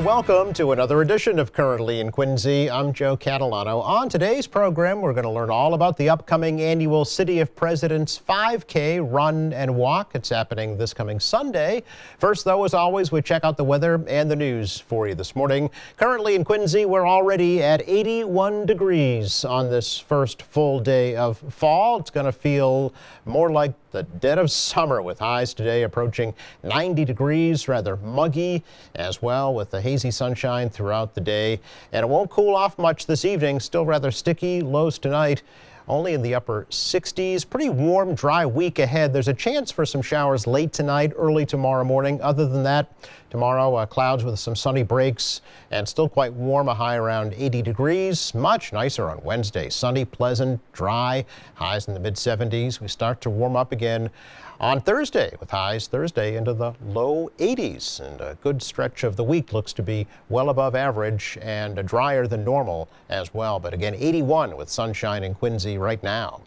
welcome to another edition of Currently in Quincy. I'm Joe Catalano. On today's program, we're going to learn all about the upcoming annual City of Presidents 5K Run and Walk. It's happening this coming Sunday. First, though, as always, we check out the weather and the news for you this morning. Currently in Quincy, we're already at 81 degrees on this first full day of fall. It's going to feel more like the dead of summer with highs today approaching 90 degrees, rather muggy as well with the hazy sunshine throughout the day. And it won't cool off much this evening, still rather sticky, lows tonight only in the upper 60s. Pretty warm, dry week ahead. There's a chance for some showers late tonight, early tomorrow morning. Other than that, tomorrow clouds with some sunny breaks and still quite warm, a high around 80 degrees. Much nicer on Wednesday. Sunny, pleasant, dry, highs in the mid-70s. We start to warm up again on Thursday with highs Thursday into the low 80s. And a good stretch of the week looks to be well above average and drier than normal as well. But again, 81 with sunshine in Quincy right now.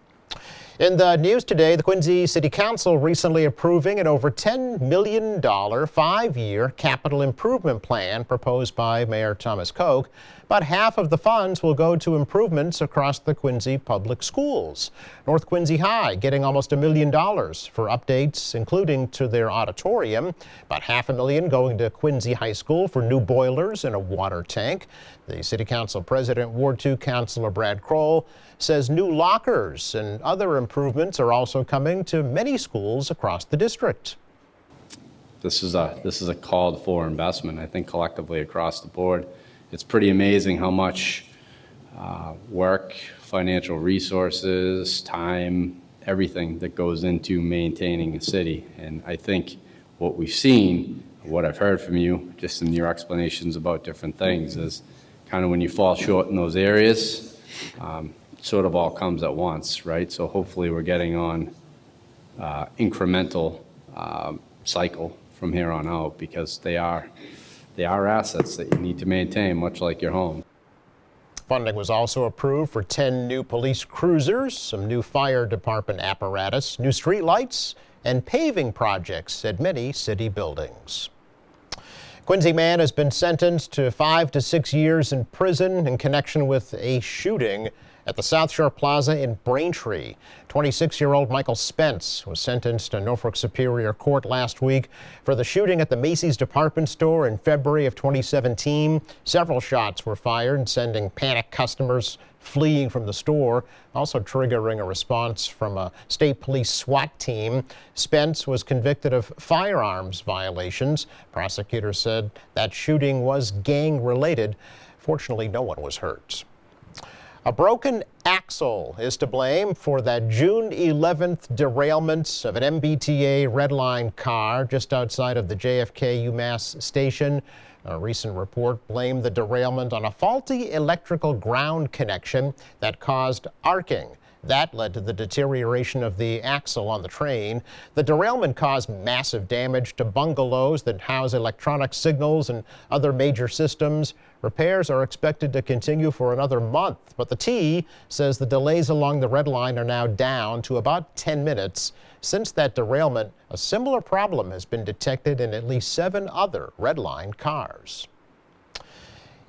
In the news today, the Quincy City Council recently approving an over $10 million 5-year capital improvement plan proposed by Mayor Thomas Koch. About half of the funds will go to improvements across the Quincy public schools. North Quincy High getting almost $1 million for updates, including to their auditorium. About $500,000 going to Quincy High School for new boilers and a water tank. The City Council President, Ward 2 Councilor Brad Kroll, says new lockers and other improvements are also coming to many schools across the district. This is a called for investment, I think, collectively across the board. It's pretty amazing how much work, financial resources, time, everything that goes into maintaining a city. And I think what we've seen, what I've heard from you, just in your explanations about different things, is kind of when you fall short in those areas, sort of all comes at once, right? So hopefully we're getting on incremental cycle from here on out, because they are assets that you need to maintain, much like your home. Funding was also approved for 10 new police cruisers, some new fire department apparatus, new street lights, and paving projects at many city buildings. Quincy man has been sentenced to 5 to 6 years in prison in connection with a shooting at the South Shore Plaza in Braintree. 26-year-old Michael Spence was sentenced to Norfolk Superior Court last week for the shooting at the Macy's department store in February of 2017. Several shots were fired, sending panicked customers fleeing from the store, also triggering a response from a state police SWAT team. Spence was convicted of firearms violations. Prosecutors said that shooting was gang-related. Fortunately, no one was hurt. A broken axle is to blame for that June 11th derailment of an MBTA Red Line car just outside of the JFK UMass station. A recent report blamed the derailment on a faulty electrical ground connection that caused arcing. That led to the deterioration of the axle on the train. The derailment caused massive damage to bungalows that house electronic signals and other major systems. Repairs are expected to continue for another month, but the T says the delays along the Red Line are now down to about 10 minutes. Since that derailment, a similar problem has been detected in at least 7 other Red Line cars.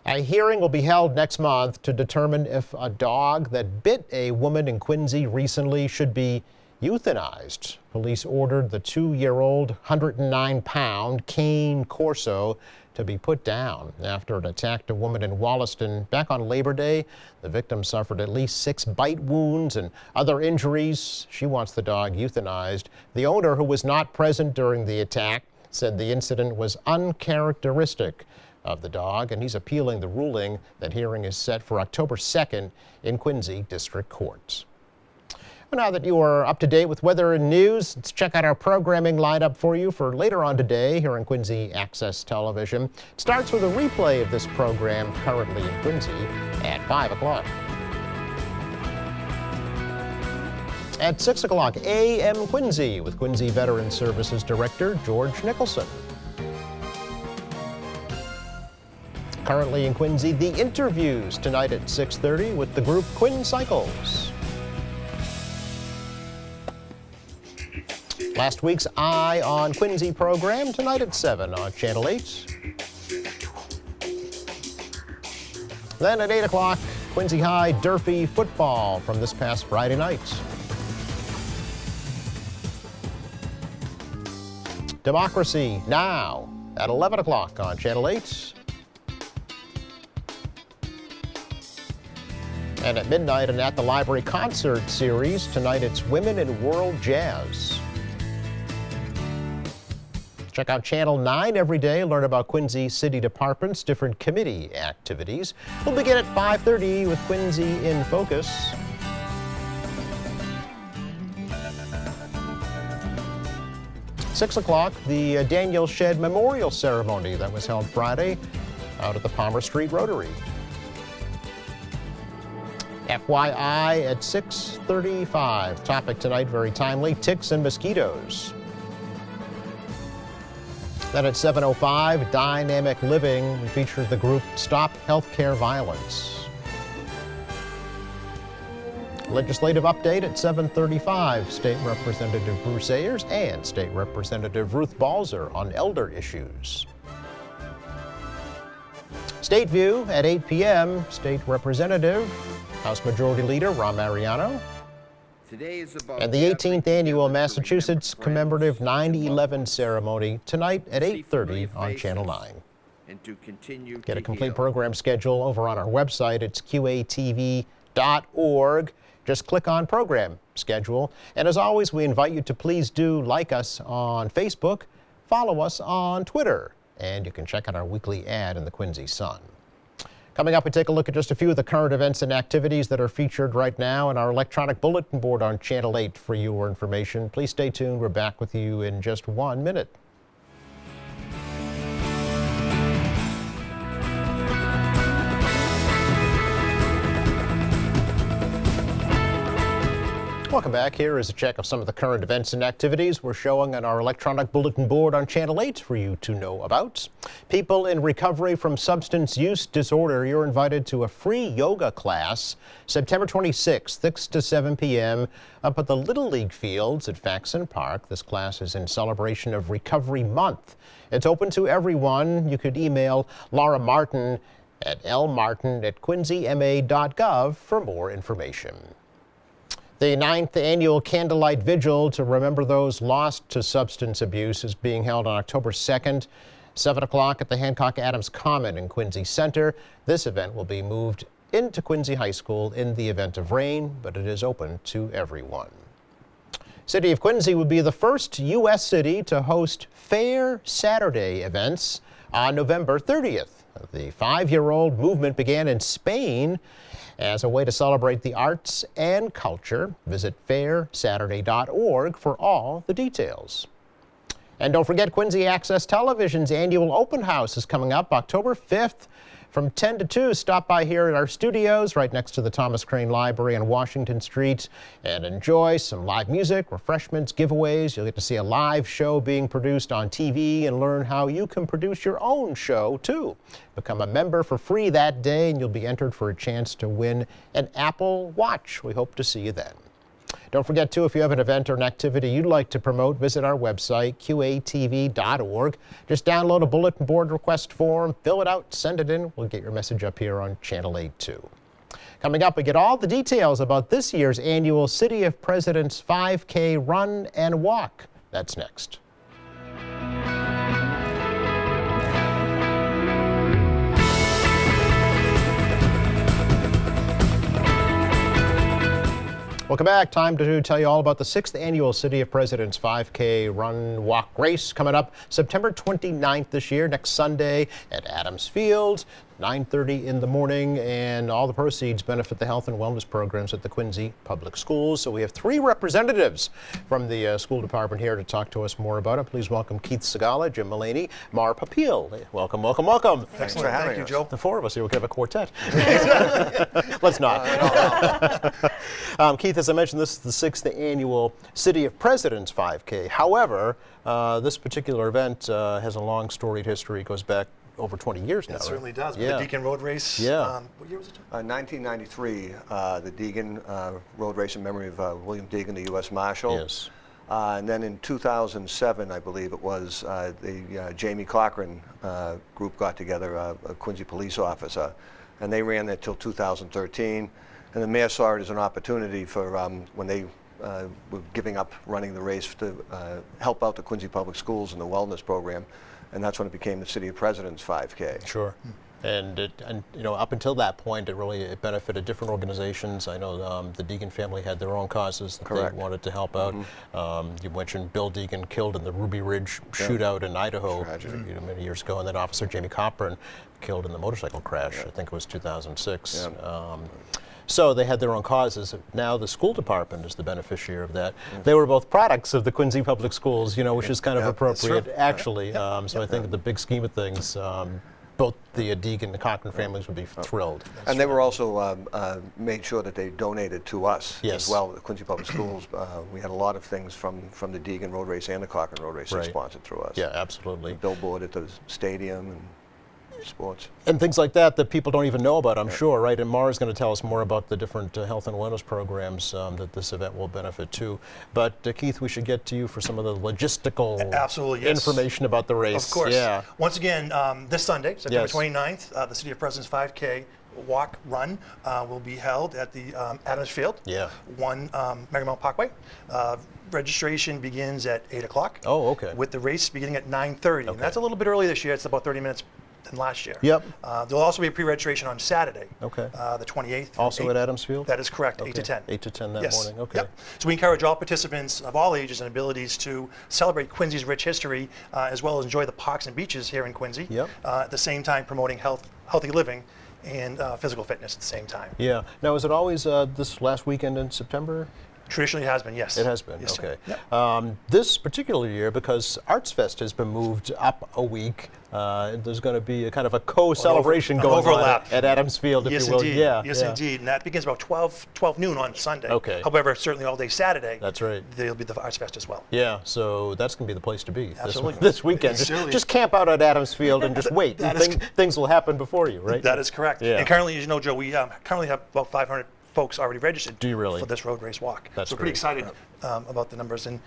A hearing will be held next month to determine if a dog that bit a woman in Quincy recently should be euthanized. Police ordered the 2-year-old, 109-pound Cane Corso to be put down after it attacked a woman in Wollaston back on Labor Day. The victim suffered at least 6 bite wounds and other injuries. She wants the dog euthanized. The owner, who was not present during the attack, said the incident was uncharacteristic of the dog, and he's appealing the ruling. That hearing is set for October 2nd in Quincy District Court. Well, now that you are up to date with weather and news, let's check out our programming lineup for you for later on today here on Quincy Access Television. It starts with a replay of this program currently in Quincy at 5 o'clock. At 6 o'clock, AM Quincy with Quincy Veteran Services Director George Nicholson. Currently in Quincy, the interviews tonight at 6:30 with the group Quinn Cycles. Last week's Eye on Quincy program tonight at 7 on Channel 8. Then at 8 o'clock, Quincy High Durfee football from this past Friday night. Democracy Now! At 11 o'clock on Channel 8. And at midnight, an At the Library concert series. Tonight, it's Women in World Jazz. Check out Channel 9 every day. Learn about Quincy City Department's different committee activities. We'll begin at 5:30 with Quincy in Focus. Six o'clock, the Daniel Shedd Memorial Ceremony that was held Friday out at the Palmer Street Rotary. FYI at 6:35. Topic tonight, very timely, ticks and mosquitoes. Then at 7:05, Dynamic Living. We featured the group Stop Healthcare Violence. Legislative update at 7:35. State Representative Bruce Ayers and State Representative Ruth Balzer on elder issues. State View at 8 p.m. State Representative, House Majority Leader Rahm Mariano. Today is about And the 18th Annual Massachusetts Commemorative 9/11 Ceremony tonight at 8:30 on Channel 9. And to continue Get a to complete heal. program schedule over on our website. It's qatv.org. Just click on Program Schedule. And as always, we invite you to please do like us on Facebook, follow us on Twitter, and you can check out our weekly ad in the Quincy Sun. Coming up, we take a look at just a few of the current events and activities that are featured right now in our electronic bulletin board on Channel 8 for your information. Please stay tuned. We're back with you in just 1 minute. Welcome back. Here is a check of some of the current events and activities we're showing on our electronic bulletin board on Channel 8 for you to know about. People in recovery from substance use disorder, you're invited to a free yoga class September 26th, 6 to 7 p.m. up at the Little League Fields at Faxon Park. This class is in celebration of Recovery Month. It's open to everyone. You could email Laura Martin at lmartin@quincyma.gov for more information. The 9th annual Candlelight Vigil to remember those lost to substance abuse is being held on October 2nd, 7 o'clock at the Hancock Adams Common in Quincy Center. This event will be moved into Quincy High School in the event of rain, but it is open to everyone. City of Quincy will be the first U.S. city to host Fair Saturday events on November 30th. The 5-year-old movement began in Spain as a way to celebrate the arts and culture. Visit fairsaturday.org for all the details. And don't forget, Quincy Access Television's annual open house is coming up October 5th from 10 to 2. Stop by here at our studios right next to the Thomas Crane Library on Washington Street and enjoy some live music, refreshments, giveaways. You'll get to see a live show being produced on TV and learn how you can produce your own show too. Become a member for free that day and you'll be entered for a chance to win an Apple Watch. We hope to see you then. Don't forget, too, if you have an event or an activity you'd like to promote, visit our website, qatv.org. Just download a bulletin board request form, fill it out, send it in. We'll get your message up here on Channel 8, too. Coming up, we get all the details about this year's annual City of Presidents 5K Run and Walk. That's next. Welcome back. Time to tell you all about the 6th annual City of Presidents 5K Run Walk Race coming up September 29th this year, next Sunday at Adams Field, 9:30 in the morning, and all the proceeds benefit the health and wellness programs at the Quincy Public Schools. So we have 3 representatives from the school department here to talk to us more about it. Please welcome Keith Segala, Jim Mullaney, Mar Papil. Welcome, welcome, welcome. Excellent. Thank you, Joe. The 4 of us here, we could have a quartet. Let's not. Keith, as I mentioned, this is the 6th annual City of Presidents 5K. However, this particular event has a long storied history. It goes back over 20 years now. It certainly does. Yeah. The Deacon Road Race. Yeah. What year was it? 1993, the Deegan Road Race in memory of William Deegan, the U.S. Marshal. Yes. And then in 2007, I believe it was, the Jamie Cochran group got together, a Quincy police officer, and they ran that till 2013. And the mayor saw it as an opportunity for when they were giving up running the race to help out the Quincy Public Schools in the wellness program, and that's when it became the City of Presidents 5K. Sure. And up until that point, it benefited different organizations. I know the Deegan family had their own causes that Correct. they wanted to help out. You mentioned Bill Deegan killed in the Ruby Ridge shootout in Idaho many years ago, and then Officer Jamie Cochran killed in the motorcycle crash. I think it was 2006. So they had their own causes. Now the school department is the beneficiary of that. They were both products of the Quincy Public Schools, which is kind of appropriate, actually. So I think in the big scheme of things, both the Deegan and the Cochran families would be thrilled. And they were also made sure that they donated to us Yes. as well, the Quincy Public Schools. We had a lot of things from the Deegan Road Race and the Cochran Road Race Right. sponsored through us. Yeah, absolutely. The billboard at the stadium and sports. And things like that people don't even know about, I'm sure, right? And Mara's going to tell us more about the different health and wellness programs that this event will benefit to. But Keith, we should get to you for some of the logistical Absolutely, yes. information about the race. Of course. Yeah. Once again, this Sunday, September Yes. 29th, the City of Presidents 5K walk run will be held at the Adams Field, Yeah. 1 Marymount Parkway. Registration begins at 8 o'clock. Oh, okay. With the race beginning at 9:30. And that's a little bit early this year. It's about 30 minutes than last year. Yep. There'll also be a pre-registration on Saturday, Okay. the 28th. from Also 8 at Adams Field? That is correct, 8 to Okay. 10. 8 to 10 that Yes. morning, okay. Yep. So we encourage all participants of all ages and abilities to celebrate Quincy's rich history, as well as enjoy the parks and beaches here in Quincy. Yep. At the same time, promoting healthy living and physical fitness at the same time. Yeah. Now, is it always this last weekend in September? Traditionally, it has been, yes. It has been, Yes, sir. okay. Yep. This particular year, because Arts Fest has been moved up a week, there's going to be a kind of a co-celebration An going overlap. on at Adams Field, if Yes, you will. indeed. Yeah, Yes, yeah. indeed. And that begins about 12 noon on Sunday. Okay. However, certainly all day Saturday. That's right. There'll be the Arts Fest as well. Yeah, so that's going to be the place to be Absolutely. this weekend. It certainly Just camp out at Adams Field and just wait. That and is things will happen before you, right? That is correct. Yeah. And currently, as you know, Joe, we currently have about 500 folks already registered. Do you really? For this road race walk. That's so we're pretty great. excited about the numbers, and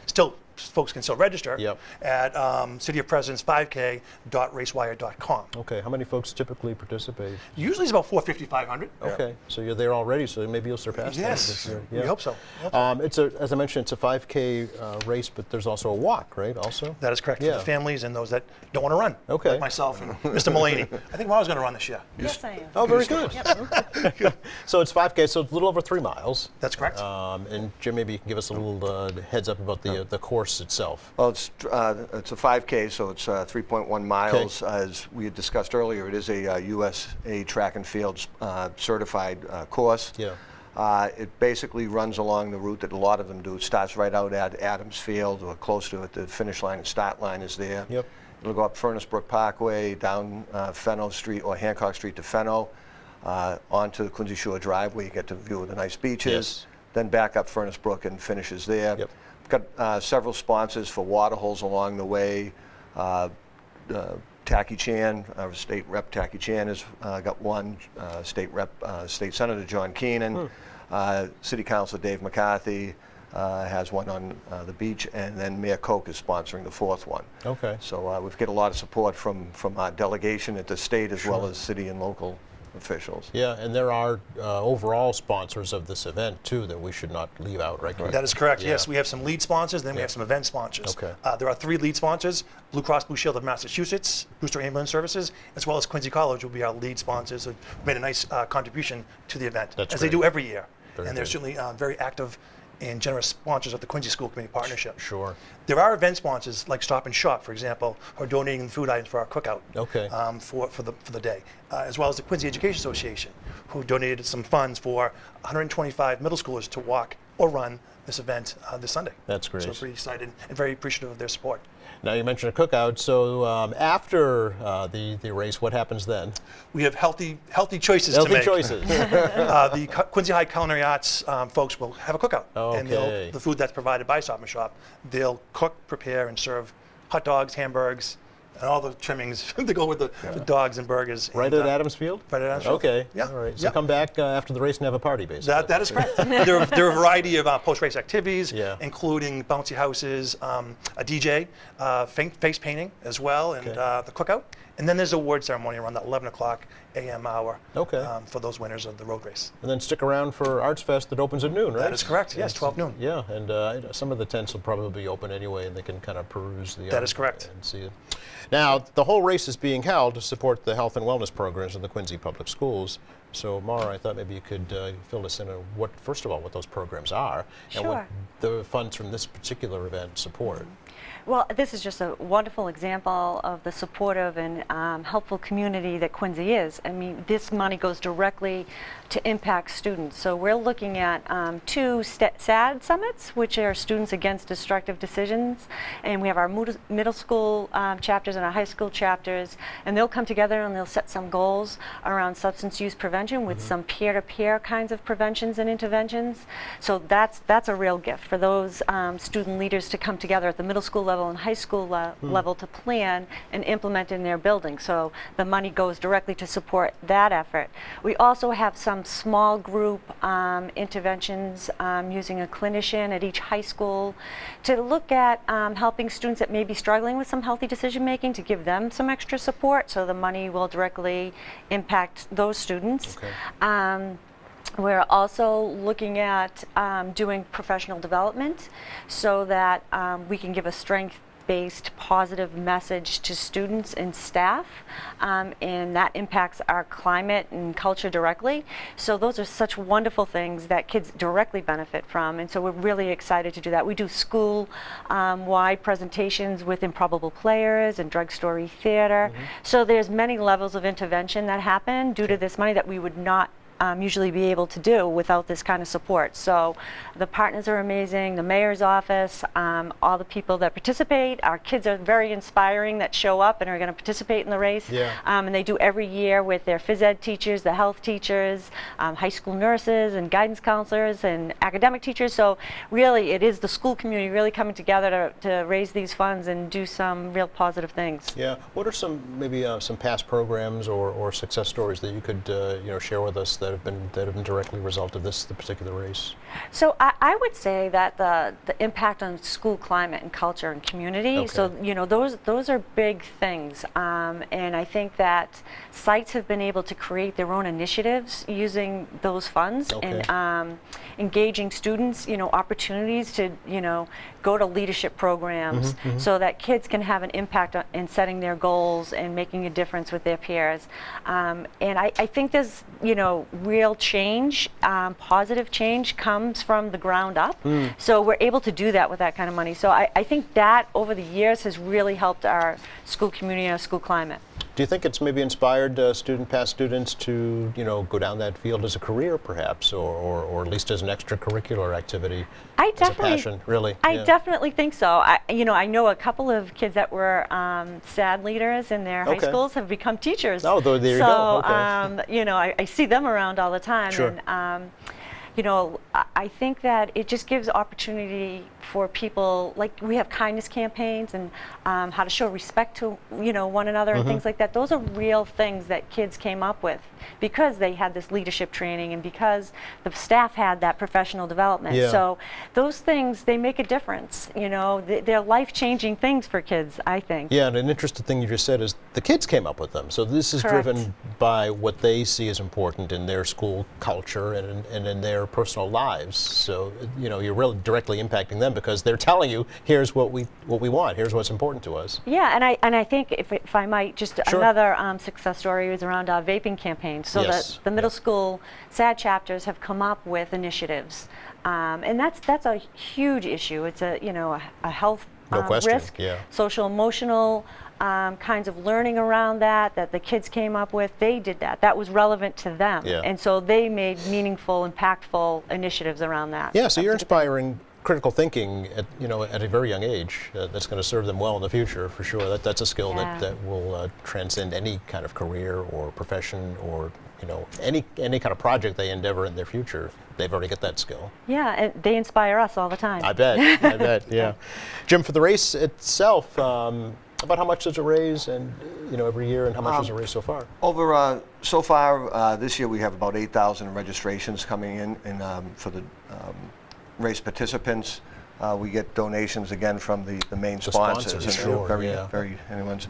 folks can still register Yep. at cityofpresidents5k.racewire.com. Okay, how many folks typically participate? Usually it's about 450, 500. Okay, so you're there already, so maybe you'll surpass that Yes, this year. we hope so. We hope so. As I mentioned, it's a 5K race, but there's also a walk, right? Also. That is correct Yeah. for the families and those that don't want to run. Okay. Like myself and Mr. Mulaney. I think Mara's going to run this year. Yes, I am. Oh, very good. So it's 5K, so it's a little over 3 miles. That's correct. And Jim, maybe you can give us a little heads up about the course itself. Well, it's a 5K, so it's 3.1 miles. As we had discussed earlier, it is a USA Track and Field certified course. Yeah. It basically runs along the route that a lot of them do. It starts right out at Adams Field, or close to it. The finish line and start line is there. Yep. It'll go up Furnace Brook Parkway, down Fenno Street or Hancock Street to Fenno, onto the Quincy Shore Drive, where you get to view the nice beaches. Yes. Then back up Furnace Brook and finishes there. Yep. We've got several sponsors for water holes along the way. Tacky Chan, our state rep Tacky Chan has got one. State rep, State Senator John Keenan, City Councilor Dave McCarthy has one on the beach, and then Mayor Koch is sponsoring the fourth one. Okay. So we've got a lot of support from our delegation at the state as well as city and local officials. Yeah, and there are overall sponsors of this event too that we should not leave out, right? That is correct, Yeah. yes. We have some lead sponsors, then we have some event sponsors. Okay. There are 3 lead sponsors, Blue Cross Blue Shield of Massachusetts, Brewster Ambulance Services, as well as Quincy College will be our lead sponsors who made a nice contribution to the event, That's as they great. do every year. Very and they're good. certainly very active and generous sponsors of the Quincy School Committee Partnership. Sure. There are event sponsors like Stop and Shop, for example, who are donating food items for our cookout Okay. for the day, as well as the Quincy Education Association, who donated some funds for 125 middle schoolers to walk or run this event this Sunday. That's great. So we're pretty excited and very appreciative of their support. Now you mentioned a cookout, so after the race, what happens then? We have healthy choices to Healthy make. choices. The Quincy High Culinary Arts folks will have a cookout. And Okay. the food that's provided by Stop and Shop, they'll cook, prepare, and serve hot dogs, hamburgers, and all the trimmings to go with the dogs and burgers. Right and, at Adams Field? Right at Adams Field. Okay. Yeah. All right. So Yeah. come back after the race and have a party, basically. That is correct. There are a variety of post-race activities, Yeah. including bouncy houses, a DJ, face painting as well, and Okay. the cookout. And then there's a award ceremony around that 11 o'clock a.m. hour Okay. for those winners of the road race. And then stick around for Arts Fest that opens at noon, right? That is correct, yes, 12 noon. Yeah, and some of the tents will probably be open anyway, and they can kind of peruse the That is correct. and see it. Now, the whole race is being held to support the health and wellness programs in the Quincy Public Schools. So, Mara, I thought maybe you could fill us in on first of all, what those programs are and what Sure. the funds from this particular event support. Well, this is just a wonderful example of the supportive and helpful community that Quincy is. I mean, this money goes directly to impact students. So we're looking at two SAD summits, which are Students Against Destructive Decisions, and we have our middle school chapters and our high school chapters, and they'll come together and they'll set some goals around substance use prevention with some peer-to-peer kinds of preventions and interventions. So that's a real gift for those student leaders to come together at the middle school level and high school level to plan and implement in their building. So the money goes directly to support that effort. We also have some small group interventions using a clinician at each high school to look at helping students that may be struggling with some healthy decision making, to give them some extra support, so the money will directly impact those students. Okay. We're also looking at doing professional development so that we can give a strength-based positive message to students and staff, and that impacts our climate and culture directly. So those are such wonderful things that kids directly benefit from, and so we're really excited to do that. We do school-wide presentations with Improbable Players and Drug Story Theater. So there's many levels of intervention that happen due to this money that we would not usually be able to do without this kind of support. So the partners are amazing, the mayor's office, all the people that participate. Our kids are very inspiring that show up and are going to participate in the race. Yeah. And they do every year with their phys ed teachers, the health teachers, high school nurses and guidance counselors and academic teachers. So really it is the school community really coming together to raise these funds and do some real positive things. Yeah. What are some maybe some past programs or success stories that you could share with us that have been directly a result of the particular race? So I would say that the impact on school climate and culture and community. Okay. So those are big things, and I think that sites have been able to create their own initiatives using those funds. Okay. And engaging students, opportunities to go to leadership programs so that kids can have an impact in setting their goals and making a difference with their peers. And I think there's real change, positive change comes from the ground up. So we're able to do that with that kind of money. So I think that over the years has really helped our school community and our school climate. Do you think it's maybe inspired past students to go down that field as a career, perhaps, or at least as an extracurricular activity? I as definitely, a passion, really. I Yeah. definitely think so. I know a couple of kids that were SAD leaders in their high Okay. schools have become teachers. Oh, there you go. Okay. I see them around all the time. Sure. And, I think that it just gives opportunity for people, like we have kindness campaigns and how to show respect to one another and things like that. Those are real things that kids came up with because they had this leadership training and because the staff had that professional development. Yeah. So those things, they make a difference. They're life-changing things for kids, I think. Yeah, and an interesting thing you just said is the kids came up with them. So this is Correct. driven by what they see as important in their school culture and in their personal lives. So you're really directly impacting them because they're telling you, here's what we want, here's what's important to us. Yeah, and I think if I might, just Sure. another success story is around vaping campaigns. So Yes. the middle Yeah. school SAD chapters have come up with initiatives, and that's a huge issue. It's a health No question, risk, yeah. social emotional kinds of learning around that the kids came up with. They did that. That was relevant to them, Yeah. and so they made meaningful, impactful initiatives around that. Yeah, so you're That's a good thing. inspiring critical thinking at a very young age. That's going to serve them well in the future, for sure. That's a skill Yeah. that will transcend any kind of career or profession or any kind of project they endeavor in their future. They've already got that skill. Yeah, and they inspire us all the time. I bet. I bet. Yeah. Jim, for the race itself, about how much does it raise, and every year, and how much does it raise so far? Over so far this year, we have about 8,000 registrations coming in, and for the race participants. We get donations again from the main sponsors. sponsors, and sure, very, yeah. very anyone's.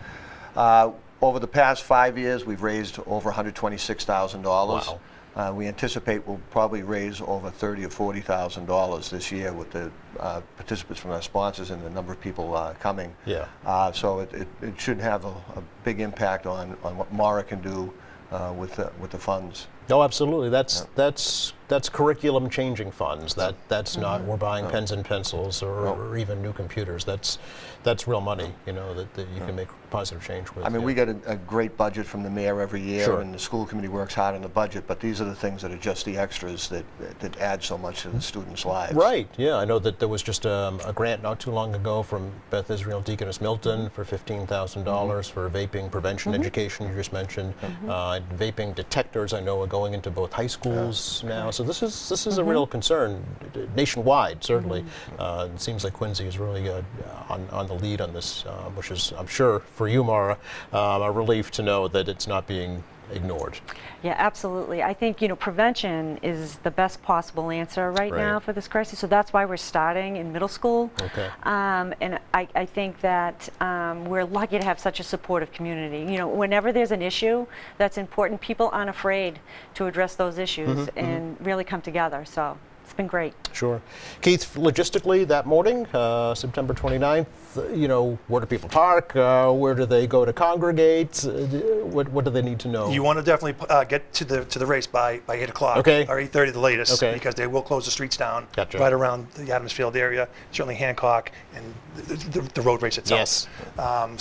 Over the past 5 years, we've raised over $126,000. Wow. We anticipate we'll probably raise over $30,000 or $40,000 this year with the participants from our sponsors and the number of people coming. Yeah. So it should have a big impact on what Mara can do with the funds. No, absolutely. That's curriculum changing funds. That's not we're buying pens and pencils or even new computers. That's real money, you know, that you can make positive change with. I mean, yeah. we get a great budget from the mayor every year, Sure. and the school committee works hard on the budget, but these are the things that are just the extras that add so much to the students' lives. Right, yeah. I know that there was just a grant not too long ago from Beth Israel Deaconess Milton for $15,000 for vaping prevention education you just mentioned. Vaping detectors I know are going into both high schools now. So this is a real concern nationwide, certainly. It seems like Quincy is really on the lead on this, which is, I'm sure, for you, Mara, a relief to know that it's not being ignored. Yeah, absolutely. I think, you know, prevention is the best possible answer right now for this crisis. So that's why we're starting in middle school. Okay. And I think that we're lucky to have such a supportive community. You know, whenever there's an issue that's important, people aren't afraid to address those issues and really come together. So it's been great. Sure. Keith, logistically, that morning, September 29th, you know, where do people park? Where do they go to congregate? What do they need to know? You want to definitely get to the race by 8 o'clock Okay. or 8:30 the latest, Okay. because they will close the streets down Gotcha. right around the Adams Field area, certainly Hancock and the road race itself. Yes.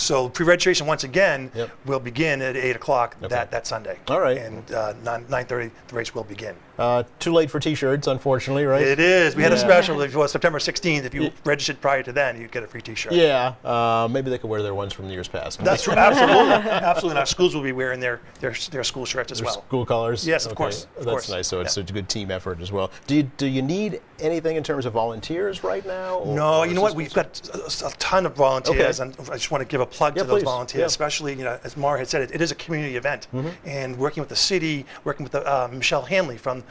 So pre-registration once again Yep. will begin at 8 o'clock Okay. that Sunday. All right. And 9:30 the race will begin. Too late for T-shirts, unfortunately, right? It is. We had a Yeah. special. It was September 16th. If you registered prior to then, you get a free T-shirt. Yeah. Maybe they could wear their ones from the years past. That's true. Absolutely. Absolutely. And our schools will be wearing their school shirts as Their well. school colors? Yes, of Okay. course, of That's course. nice. So it's Yeah. a good team effort as well. Do you need anything in terms of volunteers right now? No, or you know what? assistance? We've got a ton of volunteers, Okay. and I just want to give a plug Yeah, to those please. volunteers, Yeah. especially, you know, as Mara had said, it is a community event, and working with the city, working with Michelle Hanley from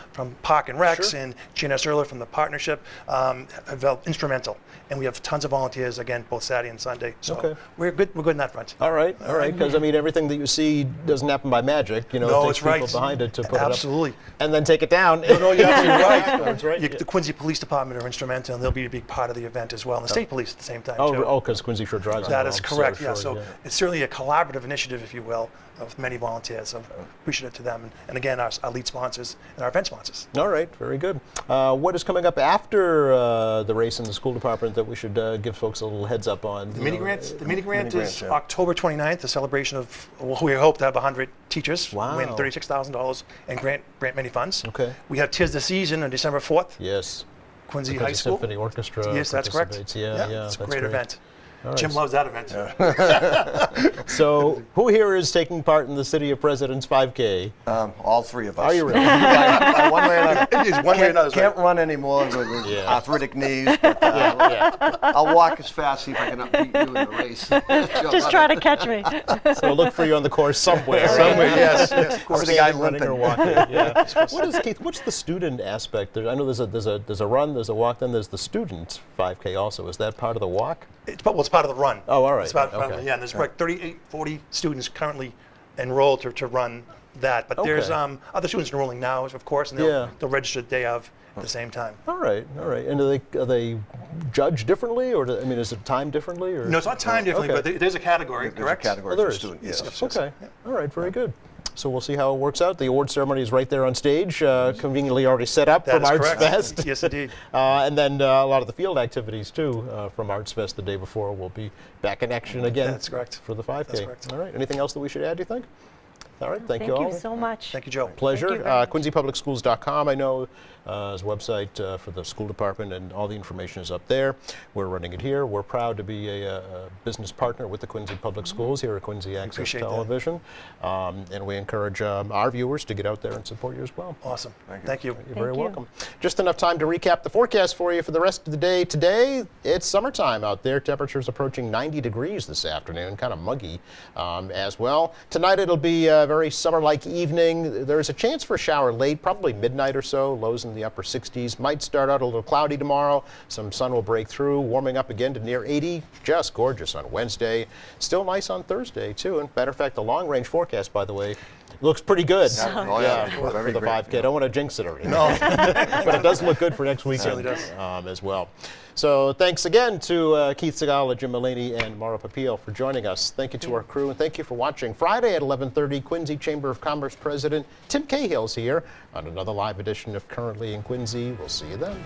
Park and Recs, Sure. and Janice Erler from the partnership, have been instrumental. And we have tons of volunteers again, both Saturday and Sunday. So Okay. we're good. We're good in that front. All right. Because I mean, everything that you see doesn't happen by magic. You know, No, it it's takes people right. behind it to put Absolutely. it up and then take it down. No, you're absolutely right. That's right. The Quincy Police Department are instrumental, and they'll be a big part of the event as well, and the state police at the same time too. Oh, because Quincy Shore Drive's That is involved, correct, so yeah. sure, So it's certainly a collaborative initiative, if you will, of many volunteers. So appreciative to them. And again, our lead sponsors and our event sponsors. All right, very good. What is coming up after the race in the school department that we should give folks a little heads up on? The mini grant is grants, yeah. October 29th, a celebration of, well, we hope to have 100 teachers Wow. win $36,000 and grant many funds. Okay. We have Tis the Season on December 4th, Yes. Quincy Because High the School. Symphony Orchestra. Yes, that's correct. participates. Yeah, It's a that's great event. All right. Jim loves that event. So, who here is taking part in the City of President's 5K? All three of us. Are you really? By one way or another. It is one way or another. Can't run anymore with Yeah. arthritic knees. But, Yeah. I'll walk as fast, see if I can beat you in the race. Just try to catch me. So look for you on the course somewhere. Somewhere, yes, of course. the guy Running or limping. walking. Yeah. What is, Keith? What's the student aspect? I know there's a run, there's a walk, then there's the student 5K also. Is that part of the walk? It's part of the run. Oh, all right. It's part Okay. yeah, and there's like 40 students currently enrolled to run that. But there's Okay. other students enrolling now, of course, and Yeah. they'll register the day of at the same time. All right. And are they judged differently, or is it timed differently? Or? No, it's not timed differently, Okay. but there's a category, There's a correct? category Oh, there for is. students. Yes, Yes. yes. Okay. All right. Very good. So we'll see how it works out. The award ceremony is right there on stage, conveniently already set up That from is Arts correct. Fest. Yes, indeed. And then a lot of the field activities too from Arts Fest the day before will be back in action again. That's correct. For the 5K. That's correct. All right. Anything else that we should add, do you think? All right. Thank Thank you all. you so much. Thank you, Joe. Pleasure. Thank you very much. QuincyPublicSchools.com, I know, is a website for the school department, and all the information is up there. We're running it here. We're proud to be a business partner with the Quincy Public Schools here at Quincy Access appreciate that. Television. And we encourage our viewers to get out there and support you as well. Awesome. Thank you. You're very Thank you. welcome. Just enough time to recap the forecast for you for the rest of the day. Today, it's summertime out there. Temperatures approaching 90 degrees this afternoon, kind of muggy as well. Tonight, it'll be a very summer-like evening. There's a chance for a shower late, probably midnight or so. Lows in the upper 60s. Might start out a little cloudy tomorrow. Some sun will break through, warming up again to near 80. Just gorgeous on Wednesday. Still nice on Thursday, too. And matter of fact, the long-range forecast, by the way, looks pretty good. Oh, yeah. for Very the great. 5K. I don't want to jinx it or anything. No. But it does look good for next weekend Certainly does. as well. So thanks again to Keith Segala, Jim Mulaney, and Maura Papil for joining us. Thank you to our crew, and thank you for watching. Friday at 11:30, Quincy Chamber of Commerce President Tim Cahill's here on another live edition of Currently in Quincy. We'll see you then.